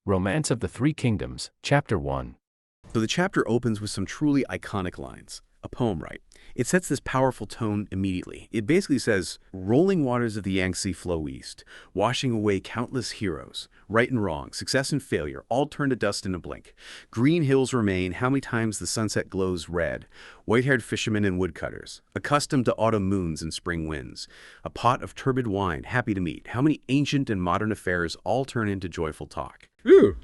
Romance of the Three Kingdoms, Chapter 1. So the chapter opens with some truly iconic lines. A poem, right? It sets this powerful tone immediately. It basically says, rolling waters of the Yangtze flow east, washing away countless heroes. Right and wrong, success and failure, all turn to dust in a blink. Green hills remain, how many times the sunset glows red. White-haired fishermen and woodcutters, accustomed to autumn moons and spring winds. A pot of turbid wine, happy to meet. How many ancient and modern affairs all turn into joyful talk. Ooh,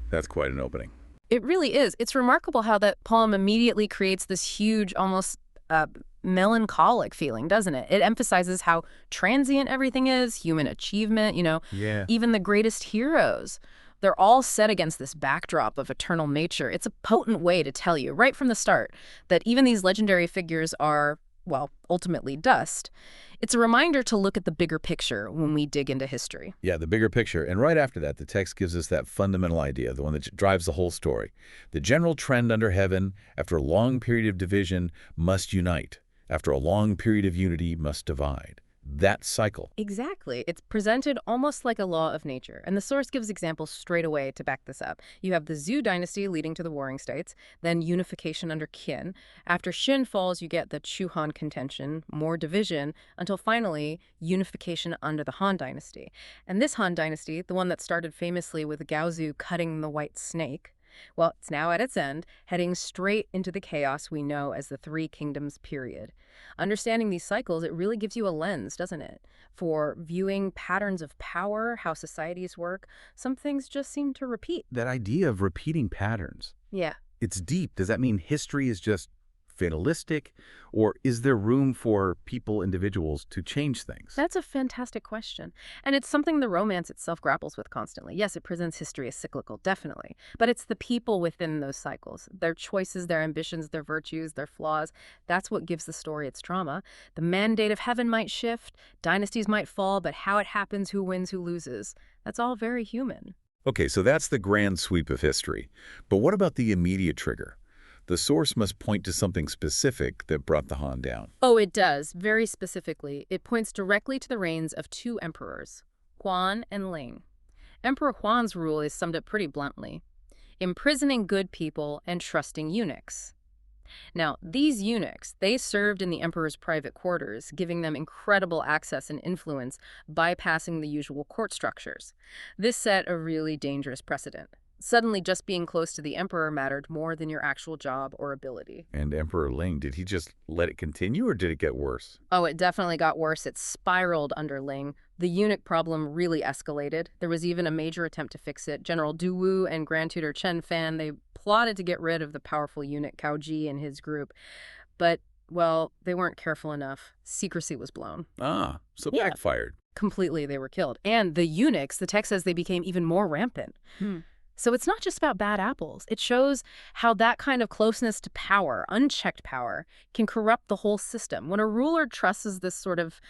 that's quite an opening. It really is. It's remarkable how that poem immediately creates this huge, almost melancholic feeling, doesn't it? It emphasizes how transient everything is, human achievement, Yeah. even the greatest heroes. They're all set against this backdrop of eternal nature. It's a potent way to tell you, right from the start, that even these legendary figures are, well, ultimately dust. It's a reminder to look at the bigger picture when we dig into history. Yeah, the bigger picture. And right after that, the text gives us that fundamental idea, the one that drives the whole story. The general trend under heaven, after a long period of division, must unite. After a long period of unity, must divide. That cycle. Exactly. It's presented almost like a law of nature, and the source gives examples straight away to back this up. You have the Zhou dynasty leading to the Warring States, then unification under Qin. After Qin falls, you get the Chu-Han contention, more division, until finally unification under the Han dynasty. And this Han dynasty, the one that started famously with Gaozu cutting the white snake, well, it's now at its end, heading straight into the chaos we know as the Three Kingdoms period. Understanding these cycles, it really gives you a lens, doesn't it? For viewing patterns of power, how societies work. Some things just seem to repeat. That idea of repeating patterns, Yeah. it's deep. Does that mean history is just fatalistic? Or is there room for people, individuals, to change things? That's a fantastic question. And it's something the romance itself grapples with constantly. Yes, it presents history as cyclical, definitely. But it's the people within those cycles, their choices, their ambitions, their virtues, their flaws. That's what gives the story its drama. The mandate of heaven might shift, dynasties might fall, but how it happens, who wins, who loses, that's all very human. Okay, so that's the grand sweep of history. But what about the immediate trigger? The source must point to something specific that brought the Han down. Oh, it does, very specifically. It points directly to the reigns of two emperors, Huan and Ling. Emperor Huan's rule is summed up pretty bluntly: imprisoning good people and trusting eunuchs. Now, these eunuchs, they served in the emperor's private quarters, giving them incredible access and influence, bypassing the usual court structures. This set a really dangerous precedent. Suddenly, just being close to the emperor mattered more than your actual job or ability. And Emperor Ling, did he just let it continue or did it get worse? Oh, it definitely got worse. It spiraled under Ling. The eunuch problem really escalated. There was even a major attempt to fix it. General Du Wu and Grand Tutor Chen Fan, they plotted to get rid of the powerful eunuch Cao Ji and his group. But, well, they weren't careful enough. Secrecy was blown. Ah, so Yeah. backfired. Completely, they were killed. And the eunuchs, the text says they became even more rampant. So it's not just about bad apples. It shows how that kind of closeness to power, unchecked power, can corrupt the whole system. When a ruler trusts this sort of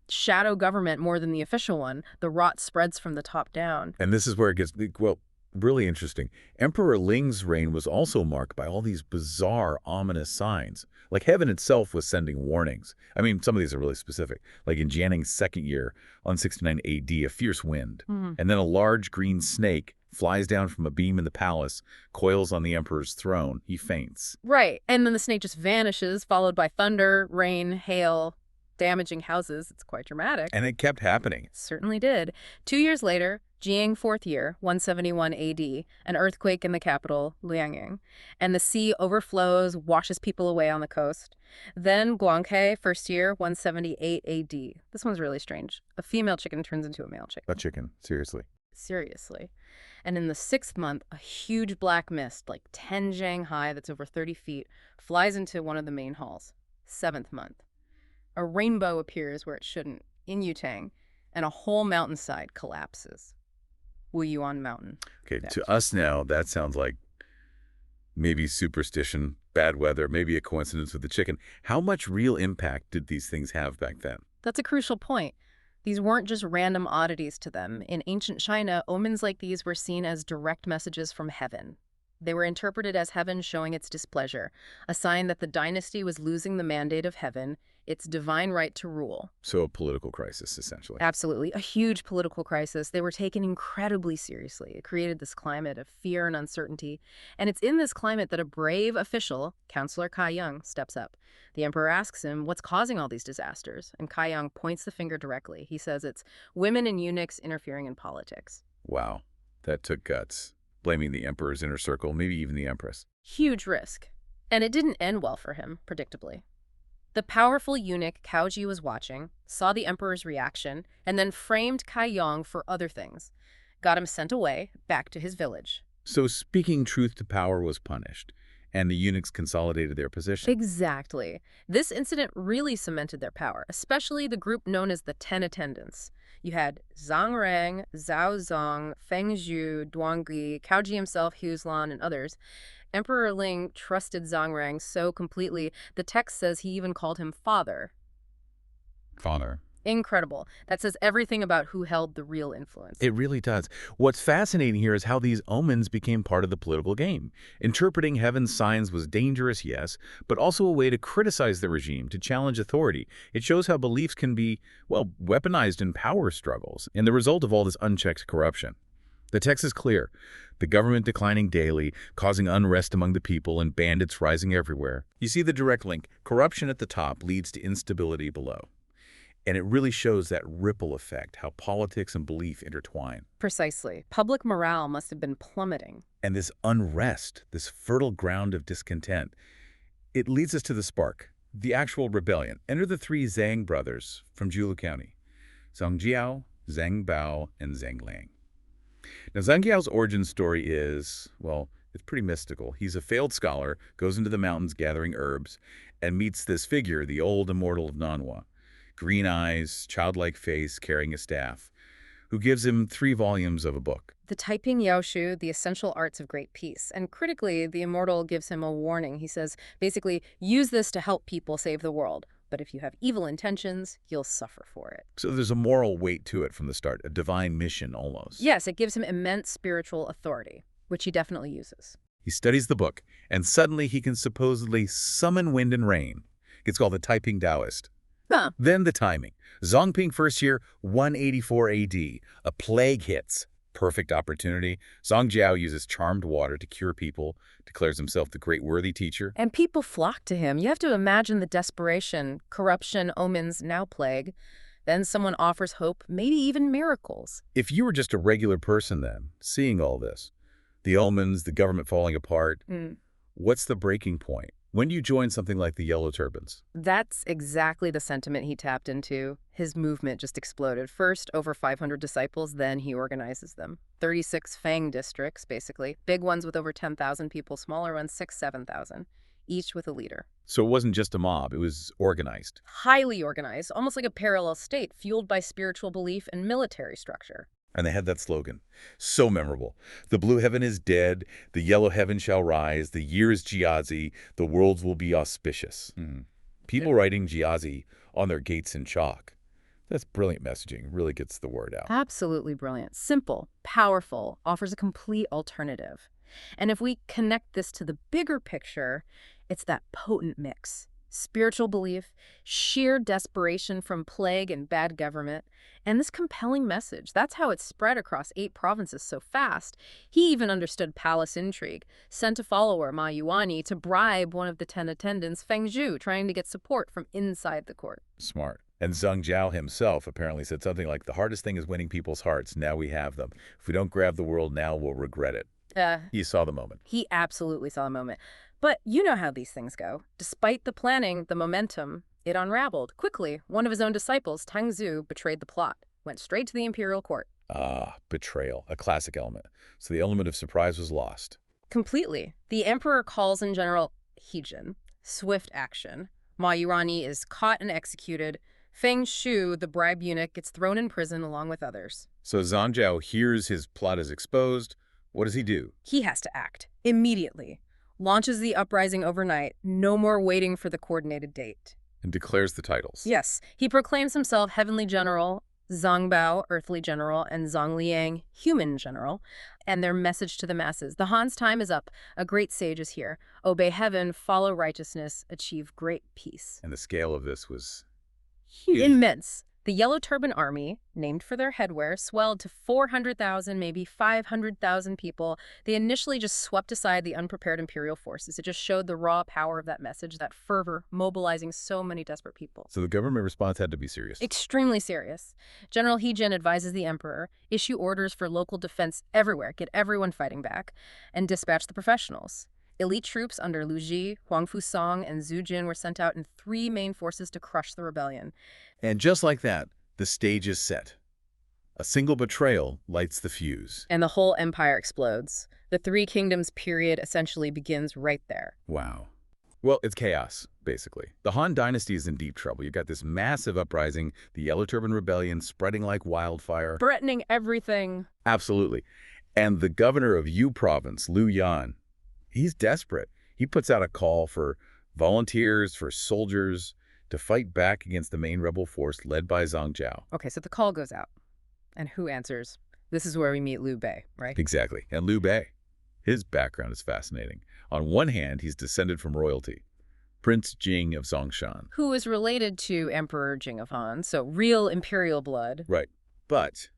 shadow government more than the official one, the rot spreads from the top down. And this is where it gets, well, really interesting. Emperor Ling's reign was also marked by all these bizarre, ominous signs. Like heaven itself was sending warnings. I mean, some of these are really specific. Like in Jianning's second year, on 69 AD, a fierce wind. And then a large green snake flies down from a beam in the palace, coils on the emperor's throne. He faints. Right. And then the snake just vanishes, followed by thunder, rain, hail, damaging houses. It's quite dramatic. And it kept happening. It certainly did. 2 years later, Jiang 4th year, 171 AD, an earthquake in the capital, Liangyin, and the sea overflows, washes people away on the coast. Then Guanghe, 1st year, 178 AD. This one's really strange. A female chicken turns into a male chicken. A chicken, seriously. Seriously. And in the 6th month, a huge black mist, like 10 jang high, that's over 30 feet, flies into one of the main halls. 7th month. A rainbow appears where it shouldn't, in Yutang, and a whole mountainside collapses. Wuyuan Mountain. Okay, That to us now, that sounds like maybe superstition, bad weather, maybe a coincidence with the chicken. How much real impact did these things have back then? That's a crucial point. These weren't just random oddities to them. In ancient China, omens like these were seen as direct messages from heaven. They were interpreted as heaven showing its displeasure, a sign that the dynasty was losing the mandate of heaven its divine right to rule. So a political crisis, essentially. Absolutely. A huge political crisis. They were taken incredibly seriously. It created this climate of fear and uncertainty. And it's in this climate that a brave official, Counselor Kai Young, steps up. The emperor asks him, what's causing all these disasters? And Kai Young points the finger directly. He says it's women and eunuchs interfering in politics. Wow, that took guts. Blaming the emperor's inner circle, maybe even the empress. Huge risk. And it didn't end well for him, predictably. The powerful eunuch Cao Ji was watching, saw the emperor's reaction, and then framed Kai Yong for other things. Got him sent away, back to his village. So speaking truth to power was punished, and the eunuchs consolidated their position. Exactly. This incident really cemented their power, especially the group known as the Ten Attendants. You had Zhang Rang, Zhao Zong, Feng Zhu, Duangui, Cao Ji himself, Huzlan, and others. Emperor Ling trusted Zhang Rang so completely, the text says he even called him father. Father. Incredible. That says everything about who held the real influence. It really does. What's fascinating here is how these omens became part of the political game. Interpreting heaven's signs was dangerous, yes, but also a way to criticize the regime, to challenge authority. It shows how beliefs can be, well, weaponized in power struggles, and the result of all this unchecked corruption. The text is clear. The government declining daily, causing unrest among the people and bandits rising everywhere. You see the direct link. Corruption at the top leads to instability below. And it really shows that ripple effect, how politics and belief intertwine. Precisely. Public morale must have been plummeting. And this unrest, this fertile ground of discontent, it leads us to the spark, the actual rebellion. Enter the three Zhang brothers from Julu County, Zhang Jiao, Zhang Bao, and Zhang Lang. Now, Zhang Jiao's origin story is, well, it's pretty mystical. He's a failed scholar, goes into the mountains gathering herbs, and meets this figure, the old immortal of Nanhua. Green eyes, childlike face, carrying a staff, who gives him 3 volumes of a book. The Taiping Yaoshu, The Essential Arts of Great Peace. And critically, the immortal gives him a warning. He says, basically, use this to help people save the world. But if you have evil intentions, you'll suffer for it. So there's a moral weight to it from the start, a divine mission almost. Yes, it gives him immense spiritual authority, which he definitely uses. He studies the book, and suddenly he can supposedly summon wind and rain. It's called the Taiping Taoist. Huh. Then the timing. Zongping first year, 184 AD. A plague hits. Perfect opportunity. Zhang Jiao uses charmed water to cure people, declares himself the great worthy teacher. And people flock to him. You have to imagine the desperation, corruption, omens, now plague. Then someone offers hope, maybe even miracles. If you were just a regular person then, seeing all this, the omens, the government falling apart, what's the breaking point? When do you join something like the Yellow Turbans? That's exactly the sentiment he tapped into. His movement just exploded. First, over 500 disciples, then he organizes them. 36 Fang districts, basically. Big ones with over 10,000 people, smaller ones 7,000, each with a leader. So it wasn't just a mob, it was organized. Highly organized, almost like a parallel state, fueled by spiritual belief and military structure. And they had that slogan. So memorable. The blue heaven is dead, the yellow heaven shall rise, the year is Jiazi, the worlds will be auspicious. People writing Jiazi on their gates in chalk. That's brilliant messaging, really gets the word out. Absolutely brilliant. Simple, powerful, offers a complete alternative. And if we connect this to the bigger picture, it's that potent mix. Spiritual belief, sheer desperation from plague and bad government, and this compelling message. That's how it spread across 8 provinces so fast. He even understood palace intrigue, sent a follower, Ma Yuani, to bribe one of the 10 attendants, Feng Zhu, trying to get support from inside the court. Smart. And Zhang Jiao himself apparently said something like, the hardest thing is winning people's hearts. Now we have them. If we don't grab the world now, we'll regret it. He saw the moment. He absolutely saw the moment. But you know how these things go. Despite the planning, the momentum, it unraveled. Quickly, one of his own disciples, Tang Zhu, betrayed the plot, went straight to the imperial court. Ah, betrayal, a classic element. So the element of surprise was lost. Completely. The emperor calls in General Hijin, swift action. Ma Yurani is caught and executed. Feng Shu, the bribe eunuch, gets thrown in prison along with others. So Zhang Jiao hears his plot is exposed. What does he do? He has to act immediately. Launches the uprising overnight, no more waiting for the coordinated date. And declares the titles. Yes, he proclaims himself Heavenly General, Zongbao, earthly general, and Zongliang, human general, and their message to the masses. The Han's time is up. A great sage is here. Obey heaven, follow righteousness, achieve great peace. And the scale of this was huge. Immense. The Yellow Turban Army, named for their headwear, swelled to 400,000, maybe 500,000 people. They initially just swept aside the unprepared imperial forces. It just showed the raw power of that message, that fervor, mobilizing so many desperate people. So the government response had to be serious. Extremely serious. General He Jin advises the emperor, issue orders for local defense everywhere, get everyone fighting back, and dispatch the professionals. Elite troops under Liu Ji, Huang Fusang, and Zhu Jin were sent out in 3 main forces to crush the rebellion. And just like that, the stage is set. A single betrayal lights the fuse. And the whole empire explodes. The Three Kingdoms period essentially begins right there. Wow. Well, it's chaos, basically. The Han Dynasty is in deep trouble. You've got this massive uprising, the Yellow Turban Rebellion spreading like wildfire. Threatening everything. Absolutely. And the governor of Yu Province, Liu Yan, he's desperate. He puts out a call for volunteers, for soldiers, to fight back against the main rebel force led by Zhang Jiao. Okay, so the call goes out. And who answers? This is where we meet Liu Bei, right? Exactly. And Liu Bei, his background is fascinating. On one hand, he's descended from royalty, Prince Jing of Zongshan. Who is related to Emperor Jing of Han, so real imperial blood. Right. But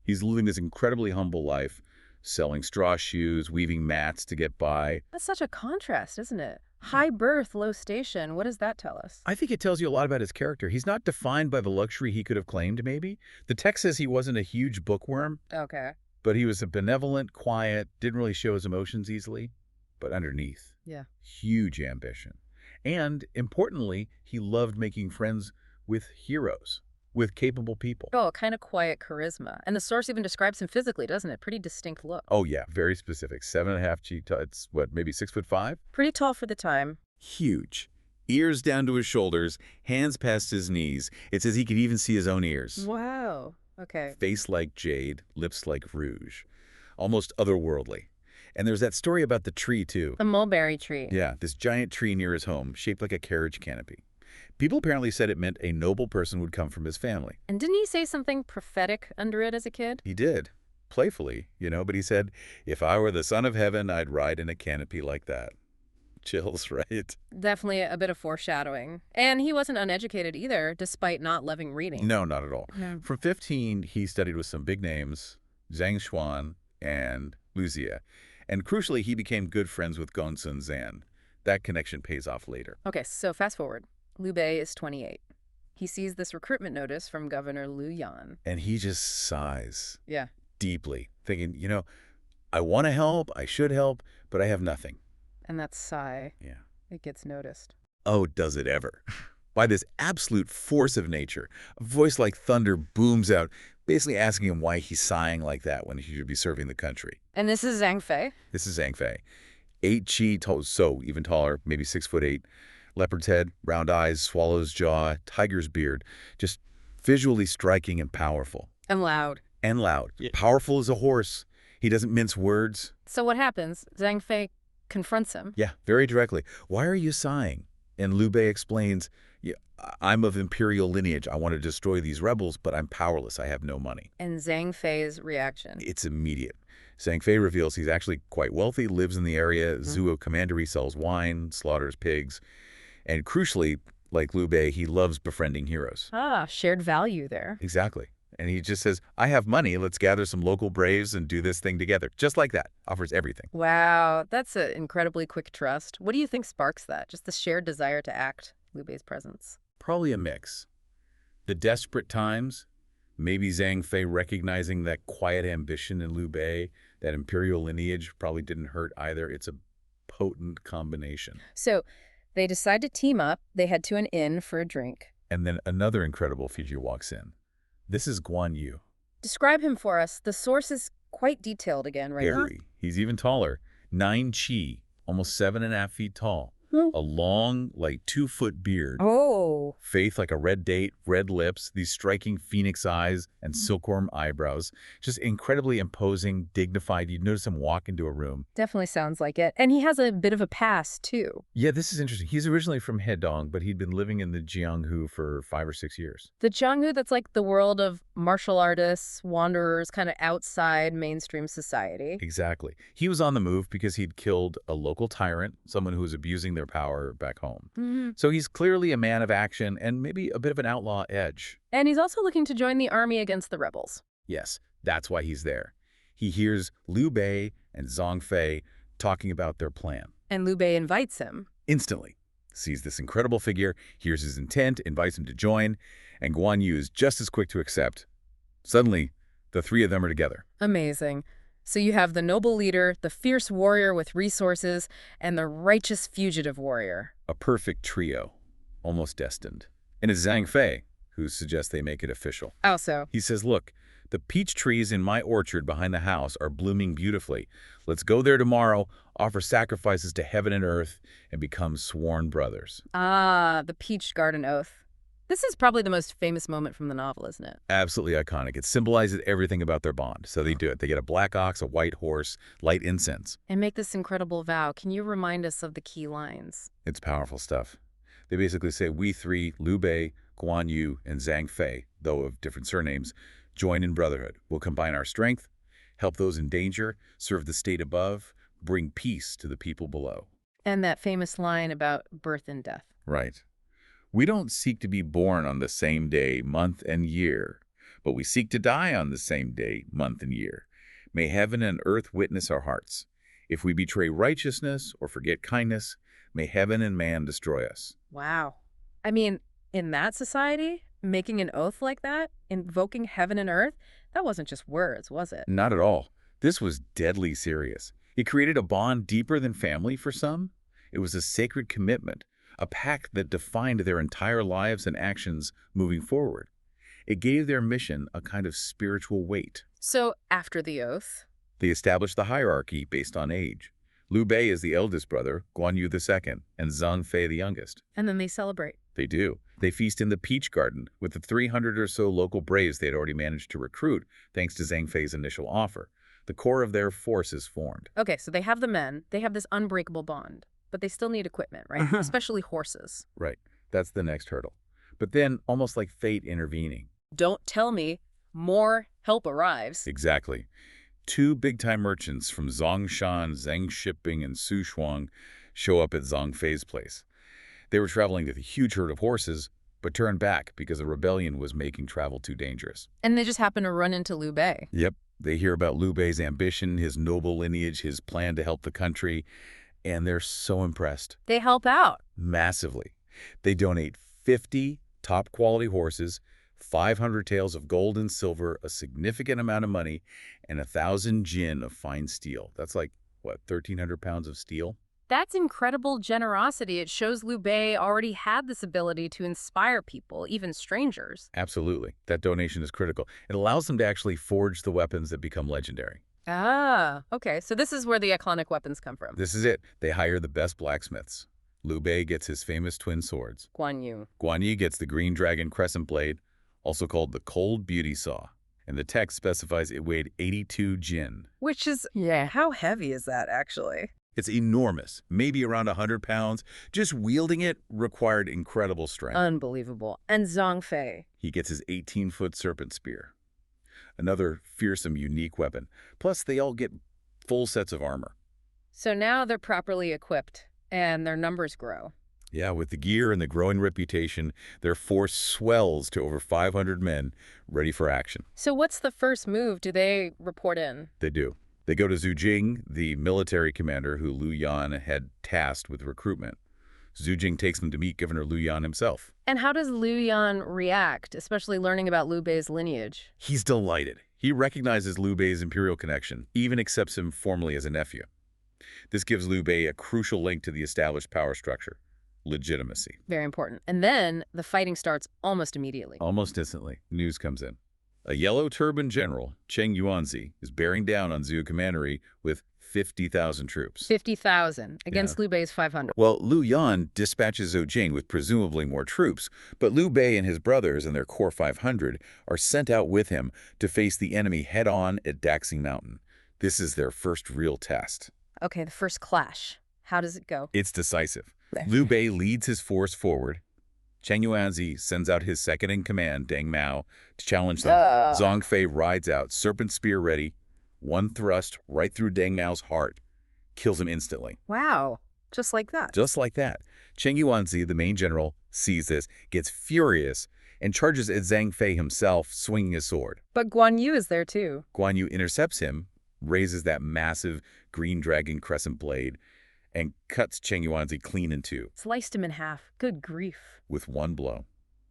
he's living this incredibly humble life, selling straw shoes, weaving mats to get by. That's such a contrast, isn't it? High birth, low station. What does that tell us? I think it tells you a lot about his character. He's not defined by the luxury he could have claimed, maybe. The text says he wasn't a huge bookworm, Okay. but he was a benevolent, quiet, didn't really show his emotions easily. But underneath, Yeah. huge ambition. And, importantly, he loved making friends with heroes, with capable people. Oh, kind of quiet charisma. And the source even describes him physically, doesn't it? Pretty distinct look. Oh, yeah, very specific. 7.5 feet tall. It's, what, maybe 6'5"? Pretty tall for the time. Huge. Ears down to his shoulders, hands past his knees. It says he could even see his own ears. Wow. Okay. Face like jade, lips like rouge. Almost otherworldly. And there's that story about the tree, too. The mulberry tree. Yeah, this giant tree near his home, shaped like a carriage canopy. People apparently said it meant a noble person would come from his family. And didn't he say something prophetic under it as a kid? He did. Playfully, but he said, if I were the son of heaven, I'd ride in a canopy like that. Chills, right? Definitely a bit of foreshadowing. And he wasn't uneducated either, despite not loving reading. No, not at all. No. From 15, he studied with some big names, Zhang Xuan and Lu Zia. And crucially, he became good friends with Gongsun Zan. That connection pays off later. Okay, so fast forward. Liu Bei is 28. He sees this recruitment notice from Governor Liu Yan. And he just sighs Yeah. deeply, thinking, I want to help, I should help, but I have nothing. And that sigh, Yeah. it gets noticed. Oh, does it ever? By this absolute force of nature, a voice like thunder booms out, basically asking him why he's sighing like that when he should be serving the country. And this is Zhang Fei. This is Zhang Fei. 8 chi, so even taller, maybe 6'8". Leopard's head, round eyes, swallow's jaw, tiger's beard. Just visually striking and powerful. And loud. And loud. Yeah. Powerful as a horse. He doesn't mince words. So what happens? Zhang Fei confronts him. Yeah, very directly. Why are you sighing? And Liu Bei explains, I'm of imperial lineage. I want to destroy these rebels, but I'm powerless. I have no money. And Zhang Fei's reaction. It's immediate. Zhang Fei reveals he's actually quite wealthy, lives in the area, Zuo commandery, sells wine, slaughters pigs. And crucially, like Liu Bei, he loves befriending heroes. Ah, shared value there. Exactly. And he just says, I have money, let's gather some local braves and do this thing together. Just like that. Offers everything. Wow, that's an incredibly quick trust. What do you think sparks that? Just the shared desire to act, Liu Bei's presence. Probably a mix. The desperate times, maybe Zhang Fei recognizing that quiet ambition in Liu Bei, that imperial lineage probably didn't hurt either. It's a potent combination. So they decide to team up. They head to an inn for a drink. And then another incredible figure walks in. This is Guan Yu. Describe him for us. The source is quite detailed again, right? Very. He's even taller. 9 chi, almost 7.5 feet tall. a long, like 2-foot beard. Oh. Faith like a red date, red lips, these striking phoenix eyes and silkworm eyebrows. Just incredibly imposing, dignified. You'd notice him walk into a room. Definitely sounds like it. And he has a bit of a past, too. Yeah, this is interesting. He's originally from Hedong, but he'd been living in the Jianghu for 5 or 6 years. The Jianghu, that's like the world of martial artists, wanderers, kind of outside mainstream society. Exactly. He was on the move because he'd killed a local tyrant, someone who was abusing their power back home. So he's clearly a man of action and maybe a bit of an outlaw edge. And he's also looking to join the army against the rebels. Yes, that's why he's there. He hears Liu Bei and Zhang Fei talking about their plan. And Liu Bei invites him. Instantly, sees this incredible figure, hears his intent, invites him to join, and Guan Yu is just as quick to accept. Suddenly, the three of them are together. Amazing. So you have the noble leader, the fierce warrior with resources, and the righteous fugitive warrior. A perfect trio, almost destined. And it's Zhang Fei who suggests they make it official. Also, He says, look, the peach trees in my orchard behind the house are blooming beautifully. Let's go there tomorrow, offer sacrifices to heaven and earth, and become sworn brothers. the Peach Garden Oath. This is probably the most famous moment from the novel, isn't it? Absolutely iconic. It symbolizes everything about their bond. So they do it. They get a black ox, a white horse, light incense. And make this incredible vow. Can you remind us of the key lines? It's powerful stuff. They basically say, we three, Liu Bei, Guan Yu, and Zhang Fei, though of different surnames, join in brotherhood. We'll combine our strength, help those in danger, serve the state above, bring peace to the people below. And that famous line about birth and death. Right. We don't seek to be born on the same day, month, and year, but we seek to die on the same day, month, and year. May heaven and earth witness our hearts. If we betray righteousness or forget kindness, may heaven and man destroy us. Wow. I mean, in that society, making an oath like that, invoking heaven and earth, that wasn't just words, was it? Not at all. This was deadly serious. It created a bond deeper than family for some. It was a sacred commitment, a pact that defined their entire lives and actions moving forward. It gave their mission a kind of spiritual weight. So, after the oath, They established the hierarchy based on age. Liu Bei is the eldest brother, Guan Yu the second, and Zhang Fei the youngest. and then they celebrate. They do. They feast in the Peach Garden with the 300 or so local braves they had already managed to recruit thanks to Zhang Fei's initial offer. The core of their force is formed. Okay, so they have the men, they have this unbreakable bond, but they still need equipment, right? Especially horses. Right. That's the next hurdle. But then, almost like fate intervening. Don't tell me more help arrives. Exactly. 2 big-time merchants from Zongshan, Zheng Shipping, and Sushuang show up at Zhang Fei's place. They were traveling with a huge herd of horses, but turned back because a rebellion was making travel too dangerous. And they just happen to run into Liu Bei. Yep. They hear about Liu Bei's ambition, his noble lineage, his plan to help the country, and they're so impressed. They help out. Massively. They donate 50 top-quality horses, 500 taels of gold and silver, a significant amount of money, and 1,000 jin of fine steel. That's like, what, 1,300 pounds of steel? That's incredible generosity. It shows Liu Bei already had this ability to inspire people, even strangers. Absolutely. That donation is critical. It allows them to actually forge the weapons that become legendary. Ah, okay. So this is where the iconic weapons come from. This is it. They hire the best blacksmiths. Liu Bei gets his famous twin swords. Guan Yu. Guan Yi gets the Green Dragon Crescent Blade, also called the Cold Beauty Saw. And the text specifies it weighed 82 jin. Which is, yeah, how heavy is that actually? It's enormous, maybe around 100 pounds. Just wielding it required incredible strength. Unbelievable. And Zhang Fei. He gets his 18-foot serpent spear. Another fearsome, unique weapon. Plus, they all get full sets of armor. So now they're properly equipped, and their numbers grow. Yeah, with the gear and the growing reputation, their force swells to over 500 men ready for action. So what's the first move? Do they report in? They do. They go to Zhu Jing, the military commander who Liu Yan had tasked with recruitment. Zhu Jing takes them to meet Governor Liu Yan himself. And how does Liu Yan react, especially learning about Liu Bei's lineage? He's delighted. He recognizes Liu Bei's imperial connection, even accepts him formally as a nephew. This gives Liu Bei a crucial link to the established power structure: legitimacy. Very important. And then the fighting starts almost immediately. Almost instantly, news comes in. A yellow turban general, Cheng Yuanzi, is bearing down on Zhu Commandery with 50,000 troops. 50,000 against Liu Bei's 500. Well, Liu Yan dispatches Zhou Jing with presumably more troops, but Liu Bei and his brothers and their core 500 are sent out with him to face the enemy head-on at Daxing Mountain. This is their first real test. Okay, the first clash. How does it go? It's decisive. Liu Bei leads his force forward. Chen Yuanzi sends out his second-in-command, Deng Mao, to challenge them. Zhang Fei rides out, serpent spear ready. One thrust right through Deng Mao's heart. Kills him instantly. Wow, just like that. Just like that. Chen Yuanzi, the main general, sees this, gets furious, and charges at Zhang Fei himself, swinging his sword. But Guan Yu is there too. Guan Yu intercepts him, raises that massive green dragon crescent blade, and cuts Chen Yuanzi clean in two. Sliced him in half. Good grief. With one blow.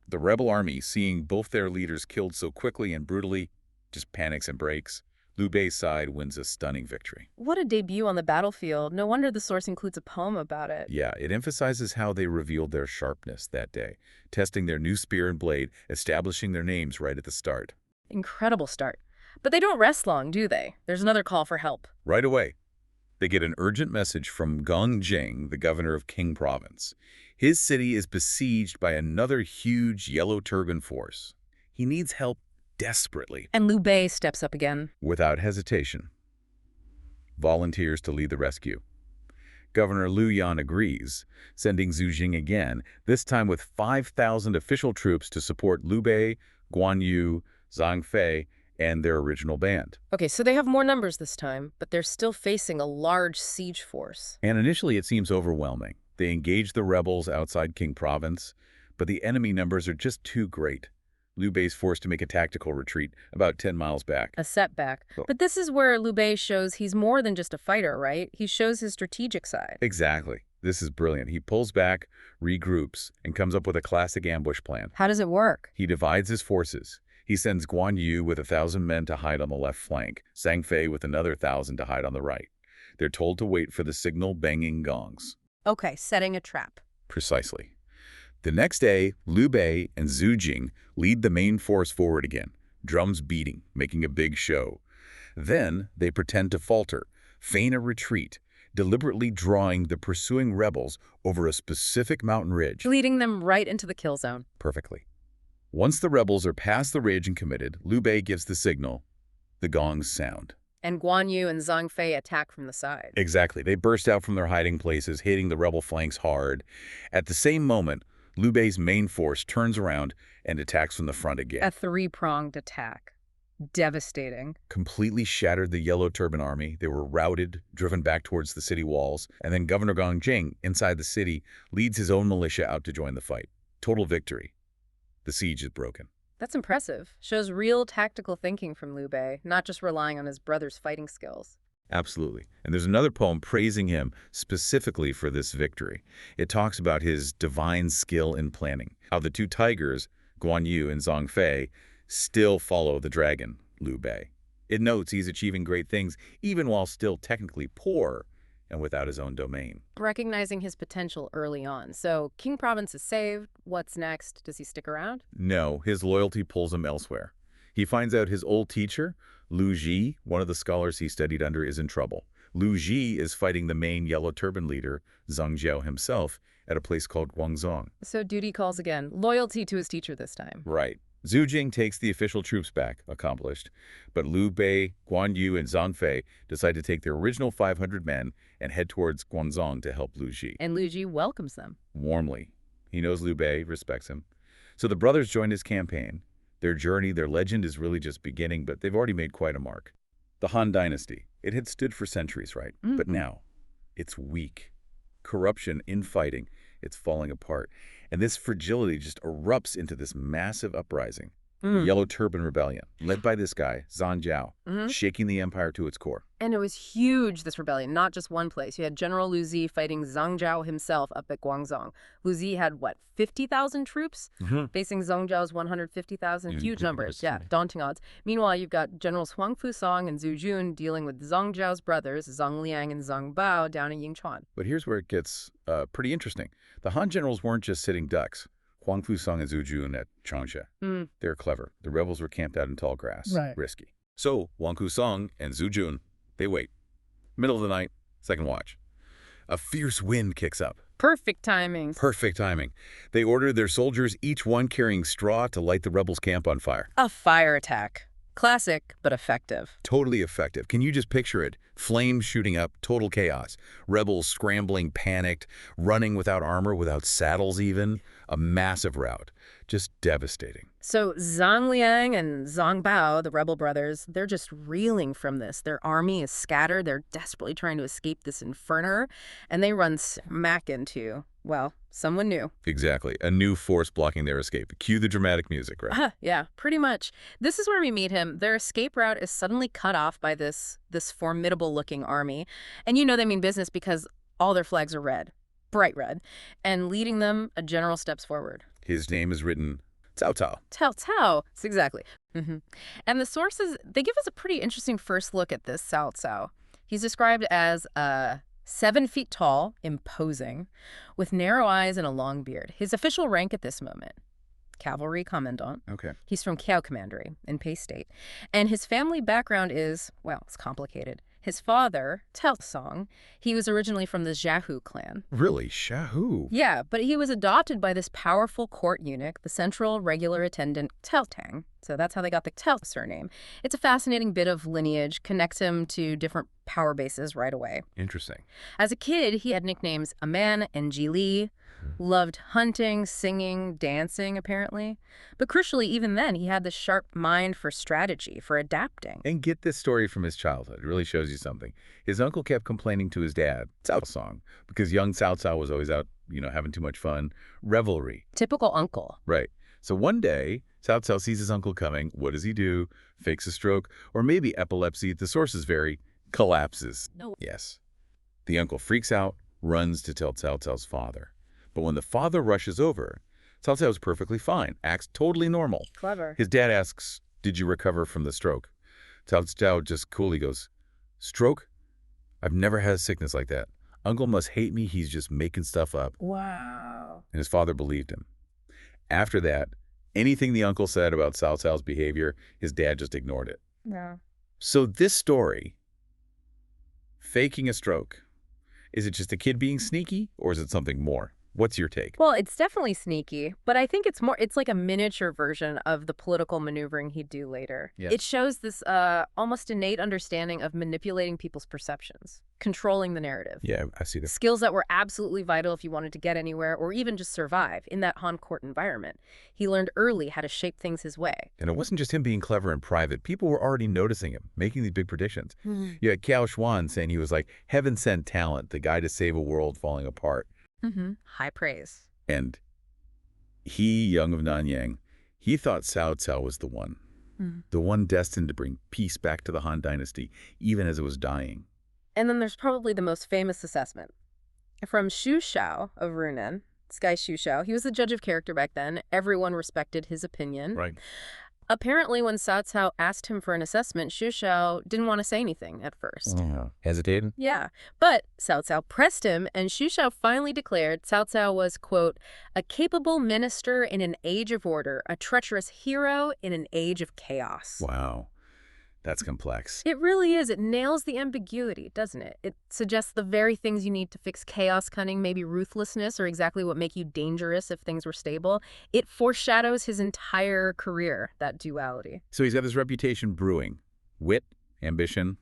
The rebel army, seeing both their leaders killed so quickly and brutally, just panics and breaks. Liu Bei's side wins a stunning victory. What a debut on the battlefield. No wonder the source includes a poem about it. Yeah, it emphasizes how they revealed their sharpness that day, testing their new spear and blade, establishing their names right at the start. Incredible start. But they don't rest long, do they? There's another call for help. Right away, they get an urgent message from Gong Jing, the governor of Qing Province. His city is besieged by another huge yellow turban force. He needs help desperately. And Liu Bei steps up again. Without hesitation. Volunteers to lead the rescue. Governor Liu Yan agrees, sending Zhu Jing again, this time with 5,000 official troops to support Liu Bei, Guan Yu, Zhang Fei, and their original band. Okay, so they have more numbers this time, but they're still facing a large siege force. And initially it seems overwhelming. They engage the rebels outside Qing Province, but the enemy numbers are just too great. Liu Bei's forced to make a tactical retreat about 10 miles back. A setback. Oh. But this is where Liu Bei shows he's more than just a fighter, right? He shows his strategic side. Exactly. This is brilliant. He pulls back, regroups, and comes up with a classic ambush plan. How does it work? He divides his forces. He sends Guan Yu with 1,000 men to hide on the left flank, Zhang Fei with another 1,000 to hide on the right. They're told to wait for the signal banging gongs. Okay, setting a trap. Precisely. The next day, Liu Bei and Zhu Jing lead the main force forward again, drums beating, making a big show. Then they pretend to falter, feign a retreat, deliberately drawing the pursuing rebels over a specific mountain ridge. Leading them right into the kill zone. Perfectly. Once the rebels are past the ridge and committed, Liu Bei gives the signal. The gongs sound. And Guan Yu and Zhang Fei attack from the side. Exactly. They burst out from their hiding places, hitting the rebel flanks hard. At the same moment, Liu Bei's main force turns around and attacks from the front again. A three-pronged attack. Devastating. Completely shattered the Yellow Turban Army. They were routed, driven back towards the city walls, and then Governor Gong Jing, inside the city, leads his own militia out to join the fight. Total victory. The siege is broken. That's impressive. Shows real tactical thinking from Liu Bei, not just relying on his brother's fighting skills. Absolutely. And there's another poem praising him specifically for this victory. It talks about his divine skill in planning, how the two tigers, Guan Yu and Zhang Fei, still follow the dragon, Liu Bei. It notes he's achieving great things even while still technically poor and without his own domain. Recognizing his potential early on. So, Qing Province is saved. What's next? Does he stick around? No, his loyalty pulls him elsewhere. He finds out his old teacher, Lu Ji, one of the scholars he studied under, is in trouble. Lu Ji is fighting the main Yellow Turban leader, Zhang Jiao himself, at a place called Guangzong. So duty calls again. Loyalty to his teacher this time. Right. Zhu Jing takes the official troops back, accomplished, but Liu Bei, Guan Yu, and Zhang Fei decide to take their original 500 men and head towards Guangzong to help Lu Ji. And Liu Ji welcomes them. Warmly. He knows Liu Bei, respects him. So the brothers join his campaign. Their journey, their legend is really just beginning, but they've already made quite a mark. The Han Dynasty. It had stood for centuries, right? But now, it's weak. Corruption, infighting, it's falling apart. And this fragility just erupts into this massive uprising. The Yellow Turban Rebellion, led by this guy, Zhang Jiao, shaking the empire to its core. And it was huge, this rebellion, not just one place. You had General Lu Zi fighting Zhang Jiao himself up at Guangzong. Lu Zi had, what, 50,000 troops? Facing Zhang Jiao's 150,000. Huge numbers, yeah, daunting odds. Meanwhile, you've got Generals Huang Fusong and Zhu Jun dealing with Zhang Jiao's brothers, Zhang Liang and Zhang Bao, down in Yingchuan. But here's where it gets pretty interesting. The Han generals weren't just sitting ducks. Huang Fusong and Zhu Jun at Changsha. They're clever. The rebels were camped out in tall grass. Right. Risky. So Huang Fusong and Zhu Jun, they wait. middle of the night, second watch. A fierce wind kicks up. Perfect timing. Perfect timing. They ordered their soldiers, each one carrying straw, to light the rebels' camp on fire. A fire attack. Classic, but effective. Totally effective. Can you just picture it? Flames shooting up, total chaos. Rebels scrambling, panicked, running without armor, without saddles even. A massive rout. Just devastating. So Zhang Liang and Zhang Bao, the rebel brothers, they're just reeling from this. Their army is scattered. They're desperately trying to escape this inferno, and they run smack into, well, someone new. Exactly. A new force blocking their escape. Cue the dramatic music, right? Yeah, pretty much. This is where we meet him. Their escape route is suddenly cut off by this formidable-looking army. And you know they mean business because all their flags are red, bright red, and leading them, a general steps forward. His name is written Cao Cao. Cao Cao. It's exactly. And the sources, they give us a pretty interesting first look at this Cao Cao. He's described as 7 feet tall, imposing, with narrow eyes and a long beard. His official rank at this moment, cavalry commandant. Okay. He's from Kiao Commandery in Pei State. And his family background is, well, it's complicated. His father, Tao Song, he was originally from the Jiahu clan. Really? Shahu? Yeah, but he was adopted by this powerful court eunuch, the central regular attendant Tao Tang. So that's how they got the Tao surname. It's a fascinating bit of lineage, connects him to different power bases right away. Interesting. As a kid, he had nicknames Aman and Ji Li, loved hunting, singing, dancing, apparently. But crucially, even then, he had this sharp mind for strategy, for adapting. And get this story from his childhood. It really shows you something. His uncle kept complaining to his dad, Cao Song, because young Cao Cao was always out, having too much fun. Revelry. Typical uncle. Right. So one day, Cao Cao sees his uncle coming. What does he do? Fakes a stroke, or maybe epilepsy. The sources vary. Collapses. No. Yes. The uncle freaks out, runs to tell Cao Cao's father. But when the father rushes over, Cao Cao is perfectly fine, acts totally normal. Clever. His dad asks, "Did you recover from the stroke?" Cao Cao just coolly goes, "Stroke? I've never had a sickness like that. Uncle must hate me. He's just making stuff up." Wow. And his father believed him. After that, anything the uncle said about Cao Cao's behavior, his dad just ignored it. Yeah. So this story, faking a stroke, is it just a kid being sneaky, or is it something more? What's your take? Well, it's definitely sneaky, but I think it's like a miniature version of the political maneuvering he'd do later. Yes. It shows this almost innate understanding of manipulating people's perceptions, controlling the narrative. Yeah, I see this. Skills that were absolutely vital if you wanted to get anywhere or even just survive in that Han court environment. He learned early how to shape things his way. And it wasn't just him being clever in private. People were already noticing him, making these big predictions. You had Cao Xuan saying he was like heaven-sent talent, the guy to save a world falling apart. High praise. And he, young of Nanyang, he thought Cao Cao was the one destined to bring peace back to the Han dynasty, even as it was dying. And then there's probably the most famous assessment. From Xu Shao of Runan, this guy Xu Shao, he was the judge of character back then. Everyone respected his opinion. Right. Apparently, when Cao Cao asked him for an assessment, Xu Shao didn't want to say anything at first. Hesitating? Yeah, but Cao Cao pressed him, and Xu Shao finally declared Cao Cao was, quote, a capable minister in an age of order, a treacherous hero in an age of chaos. Wow. That's complex. It really is. It nails the ambiguity, doesn't it? It suggests the very things you need to fix chaos, cunning, maybe ruthlessness, or exactly what make you dangerous if things were stable. It foreshadows his entire career, that duality. So he's got this reputation brewing. Wit, ambition.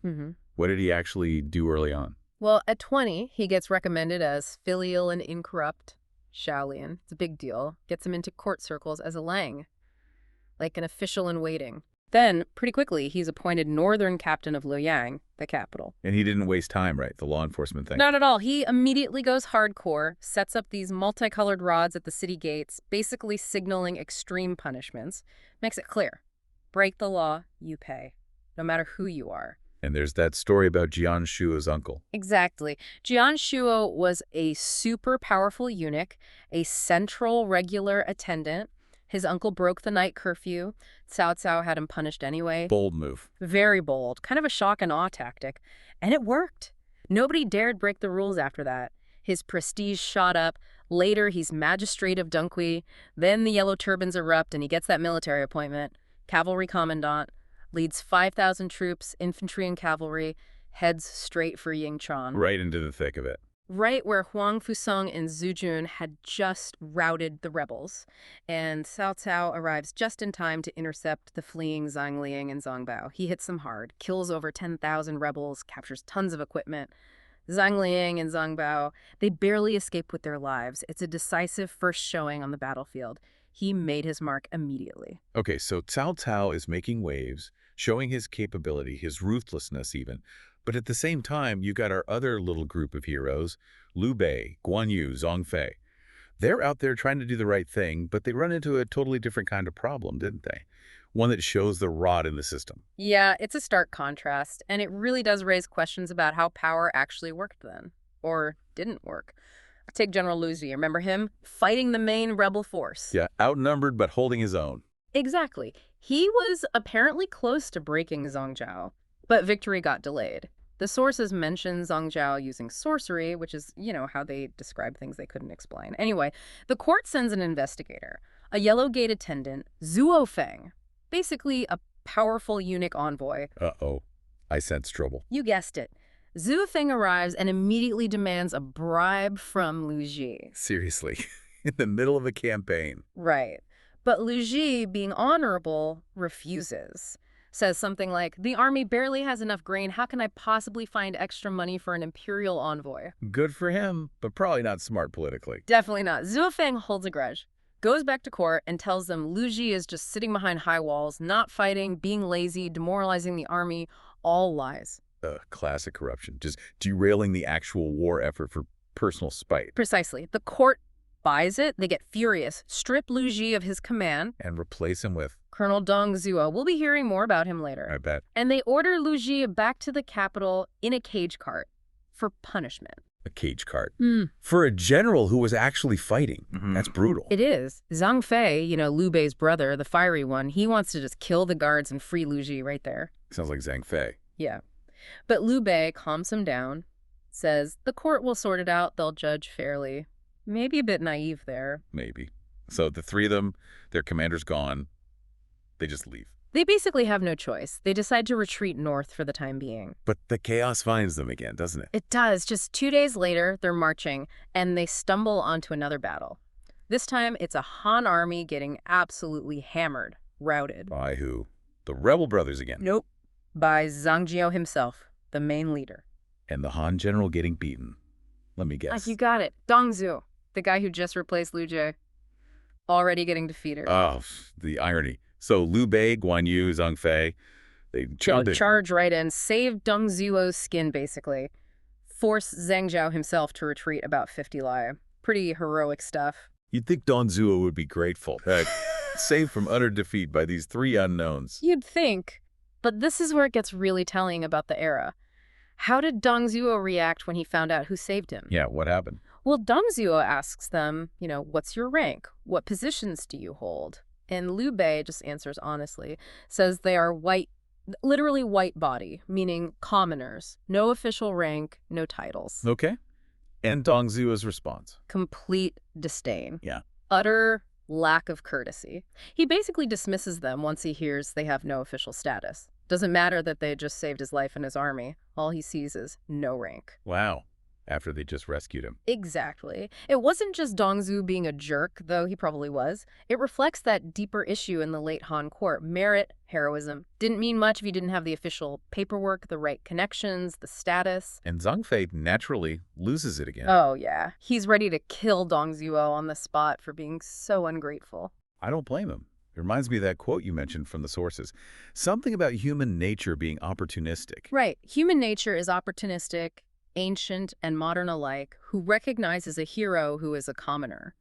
What did he actually do early on? Well, at 20, he gets recommended as filial and incorrupt Shaolian. It's a big deal. Gets him into court circles as a Lang, like an official in waiting. Then, pretty quickly, he's appointed northern captain of Luoyang, the capital. And he didn't waste time, right? The law enforcement thing. Not at all. He immediately goes hardcore, sets up these multicolored rods at the city gates, basically signaling extreme punishments. Makes it clear. Break the law, you pay, no matter who you are. And there's that story about Jian Shuo's uncle. Exactly. Jian Shuo was a super powerful eunuch, a central regular attendant. His uncle broke the night curfew. Cao Cao had him punished anyway. Bold move. Very bold. Kind of a shock and awe tactic. And it worked. Nobody dared break the rules after that. His prestige shot up. Later, he's magistrate of Dongui. Then the yellow turbans erupt and he gets that military appointment. Cavalry commandant. Leads 5,000 troops, infantry and cavalry. heads straight for Yingchuan, Right into the thick of it. right where Huang Fusung and Zhu Jun had just routed the rebels. And Cao Cao arrives just in time to intercept the fleeing Zhang Liang and Zhang Bao. He hits them hard, kills over 10,000 rebels, captures tons of equipment. Zhang Liang and Zhang Bao, they barely escape with their lives. It's a decisive first showing on the battlefield. He made his mark immediately. Okay, so Cao Cao is making waves, showing his capability, his ruthlessness even. But at the same time, you got our other little group of heroes, Liu Bei, Guan Yu, Zhang Fei. They're out there trying to do the right thing, but they run into a totally different kind of problem, didn't they? One that shows the rot in the system. Yeah, it's a stark contrast, and it really does raise questions about how power actually worked then, or didn't work. Take General Lu Zhi, remember him? Fighting the main rebel force. Yeah, outnumbered but holding his own. Exactly. He was apparently close to breaking Zhang Zhao, but victory got delayed. The sources mention Zhang Zhao using sorcery, which is, how they describe things they couldn't explain. Anyway, the court sends an investigator, a Yellow Gate attendant, Zhuo Feng, basically a powerful eunuch envoy. Uh-oh, I sense trouble. You guessed it. Zhu Feng arrives and immediately demands a bribe from Lu Ji. Seriously, in the middle of a campaign. Right. But Lu Ji, being honorable, refuses. Says something like, the army barely has enough grain. How can I possibly find extra money for an imperial envoy? Good for him, but probably not smart politically. Definitely not. Zhu Feng holds a grudge, goes back to court and tells them Lu Ji is just sitting behind high walls, not fighting, being lazy, demoralizing the army, all lies. Classic corruption, just derailing the actual war effort for personal spite. Precisely. The court buys it. They get furious, strip Lu Ji of his command. And replace him with, Colonel Dong Zhuo. We'll be hearing more about him later. I bet, And they order Lu Ji back to the capital in a cage cart for punishment. a cage cart. For a general who was actually fighting. That's brutal. It is. Zhang Fei, Liu Bei's brother, the fiery one, he wants to just kill the guards and free Lu Ji right there. Sounds like Zhang Fei. Yeah. But Liu Bei calms him down, says the court will sort it out, they'll judge fairly. Maybe a bit naive there. Maybe. So the three of them, their commander's gone. They just leave. They basically have no choice. They decide to retreat north for the time being. But the chaos finds them again, doesn't it? It does. Just 2 days later, they're marching, and they stumble onto another battle. This time, it's a Han army getting absolutely hammered, routed. By who? The rebel brothers again. Nope. By Zhang Jiao himself, the main leader. And the Han general getting beaten. Let me guess. You got it. Dong Zhu, the guy who just replaced Liu Jie. Already getting defeated. Oh, the irony. So Liu Bei, Guan Yu, Zhang Fei, they charge right in, save Dong Zhuo's skin, basically. Force Zhang Zhao himself to retreat about 50 li. Pretty heroic stuff. You'd think Don Zhuo would be grateful. Heck, saved from utter defeat by these three unknowns. You'd think. But this is where it gets really telling about the era. How did Dong Zhuo react when he found out who saved him? Yeah, what happened? Well, Dong Zhuo asks them, what's your rank? What positions do you hold? And Liu Bei just answers honestly, says they are white, literally white body, meaning commoners. No official rank, no titles. Okay. And Dong Zhuo's response? Complete disdain. Yeah. Utter lack of courtesy. He basically dismisses them once he hears they have no official status. Doesn't matter that they just saved his life and his army. All he sees is no rank. Wow. After they just rescued him. Exactly. It wasn't just Dong Zhuo being a jerk, though he probably was. It reflects that deeper issue in the late Han court. Merit, heroism. Didn't mean much if you didn't have the official paperwork, the right connections, the status. And Zhang Fei naturally loses it again. Oh, yeah. He's ready to kill Dong Zhuo on the spot for being so ungrateful. I don't blame him. It reminds me of that quote you mentioned from the sources. Something about human nature being opportunistic. Right. Human nature is opportunistic, ancient and modern alike, who recognizes a hero who is a commoner.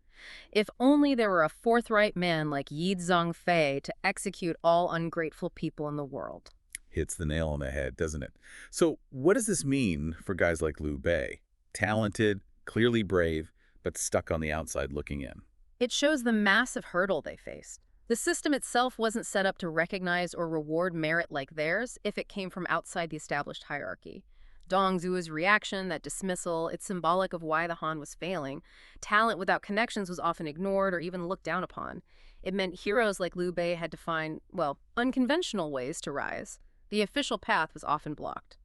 If only there were a forthright man like Yi Zhang Fei to execute all ungrateful people in the world. Hits the nail on the head, doesn't it? So what does this mean for guys like Liu Bei? Talented, clearly brave, but stuck on the outside looking in. It shows the massive hurdle they faced. The system itself wasn't set up to recognize or reward merit like theirs if it came from outside the established hierarchy. Dong Zhuo's reaction, that dismissal, it's symbolic of why the Han was failing. Talent without connections was often ignored or even looked down upon. It meant heroes like Liu Bei had to find, unconventional ways to rise. The official path was often blocked.